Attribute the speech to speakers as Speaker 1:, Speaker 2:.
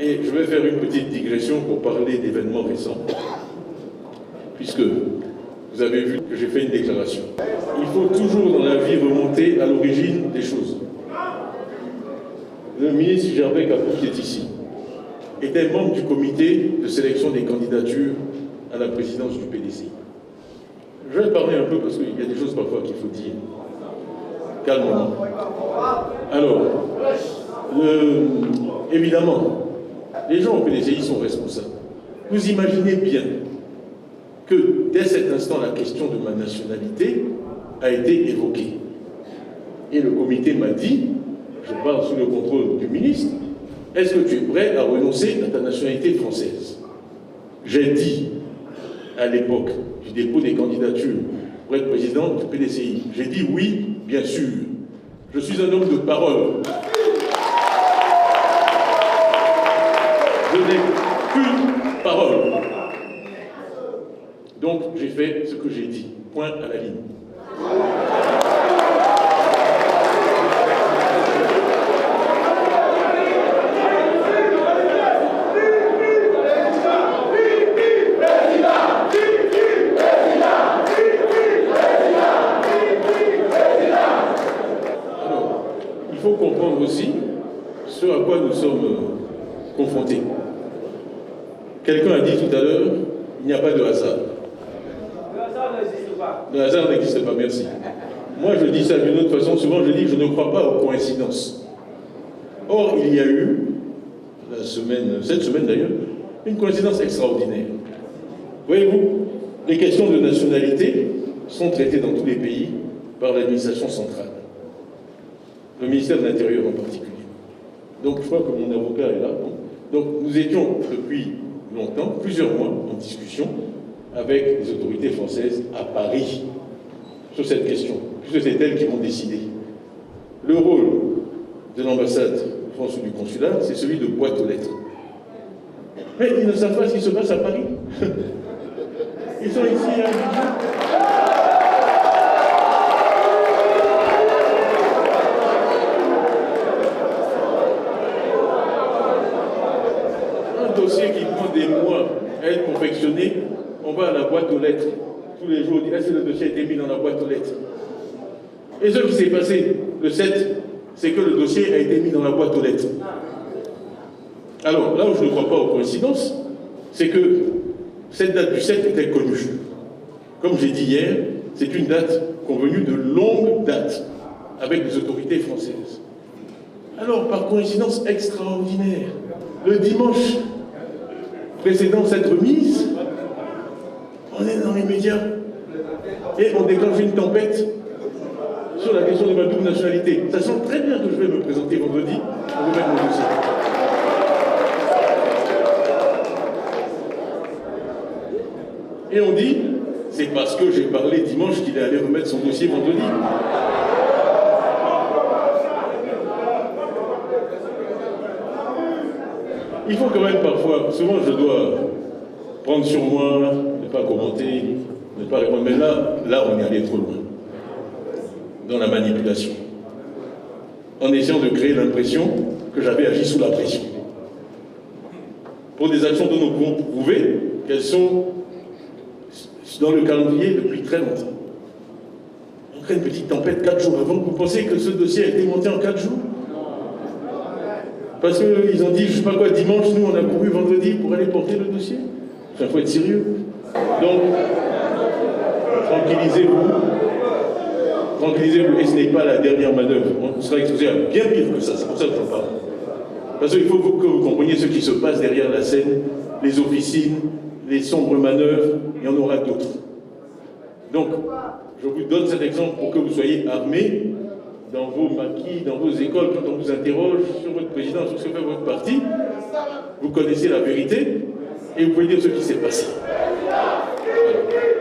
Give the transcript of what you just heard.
Speaker 1: Et je vais faire une petite digression pour parler d'événements récents, puisque vous avez vu que j'ai fait une déclaration. Il faut toujours dans la vie remonter à l'origine des choses. Le ministre Gervais Kapoor, qui est ici, était membre du comité de sélection des candidatures à la présidence du PDCI. Je vais parler un peu parce qu'il y a des choses parfois qu'il faut dire. Calmement. Alors, évidemment, les gens au PDCI sont responsables. Vous imaginez bien que dès cet instant, la question de ma nationalité a été évoquée. Et le comité m'a dit, je parle sous le contrôle du ministre, est-ce que tu es prêt à renoncer à ta nationalité française? J'ai dit, à l'époque du dépôt des candidatures pour être président du PDCI, j'ai dit oui, bien sûr. Je suis un homme de parole. Je n'ai qu'une parole. Donc, j'ai fait ce que j'ai dit. Point à la ligne. Alors, il faut comprendre aussi ce à quoi nous sommes confrontés. Quelqu'un a dit tout à l'heure, il n'y a pas de hasard. Le hasard n'existe pas, merci. Moi, je dis ça d'une autre façon. Souvent, je dis que je ne crois pas aux coïncidences. Or, il y a eu, cette semaine d'ailleurs, une coïncidence extraordinaire. Voyez-vous, les questions de nationalité sont traitées dans tous les pays par l'administration centrale. Le ministère de l'Intérieur en particulier. Donc, je crois que mon avocat est là. Donc, nous étions depuis longtemps, plusieurs mois, en discussion avec les autorités françaises à Paris sur cette question, puisque c'est elles qui vont décider. Le rôle de l'ambassade de France ou du consulat, c'est celui de boîte aux lettres. Mais ils ne savent pas ce qui se passe à Paris. Ils sont ici à Abidjan. Un dossier qui prend des mois à être confectionné, on va à la boîte aux lettres. Tous les jours, on dit, est-ce que le dossier a été mis dans la boîte aux lettres? Et ce qui s'est passé le 7, c'est que le dossier a été mis dans la boîte aux lettres. Alors, là où je ne crois pas aux coïncidences, c'est que cette date du 7 était connue. Comme j'ai dit hier, c'est une date convenue de longue date avec les autorités françaises. Alors, par coïncidence extraordinaire, le dimanche précédant cette remise, on est dans les médias et on déclenche une tempête sur la question de ma double nationalité. Ça sent très bien que je vais me présenter vendredi pour remettre mon dossier. Et on dit, c'est parce que j'ai parlé dimanche qu'il est allé remettre son dossier vendredi. Il faut quand même parfois, souvent je dois prendre sur moi, ne pas commenter, ne pas répondre, mais là on est allé trop loin dans la manipulation, en essayant de créer l'impression que j'avais agi sous la pression. Pour des actions dont nous pouvons prouver qu'elles sont dans le calendrier depuis très longtemps. On crée une petite tempête 4 jours avant. Vous pensez que ce dossier a été monté en 4 jours? Parce qu'ils ont dit, je ne sais pas quoi, dimanche, nous on a couru vendredi pour aller porter le dossier. Il faut être sérieux. Donc, tranquillisez-vous. Tranquillisez-vous, et ce n'est pas la dernière manœuvre. On sera exposé à bien pire que ça, c'est pour ça que j'en parle. Parce qu'il faut que vous compreniez ce qui se passe derrière la scène, les officines, les sombres manœuvres, il y en aura d'autres. Donc, je vous donne cet exemple pour que vous soyez armés dans vos maquis, dans vos écoles, quand on vous interroge sur votre président, sur ce que fait votre parti, vous connaissez la vérité et vous pouvez dire ce qui s'est passé. Voilà.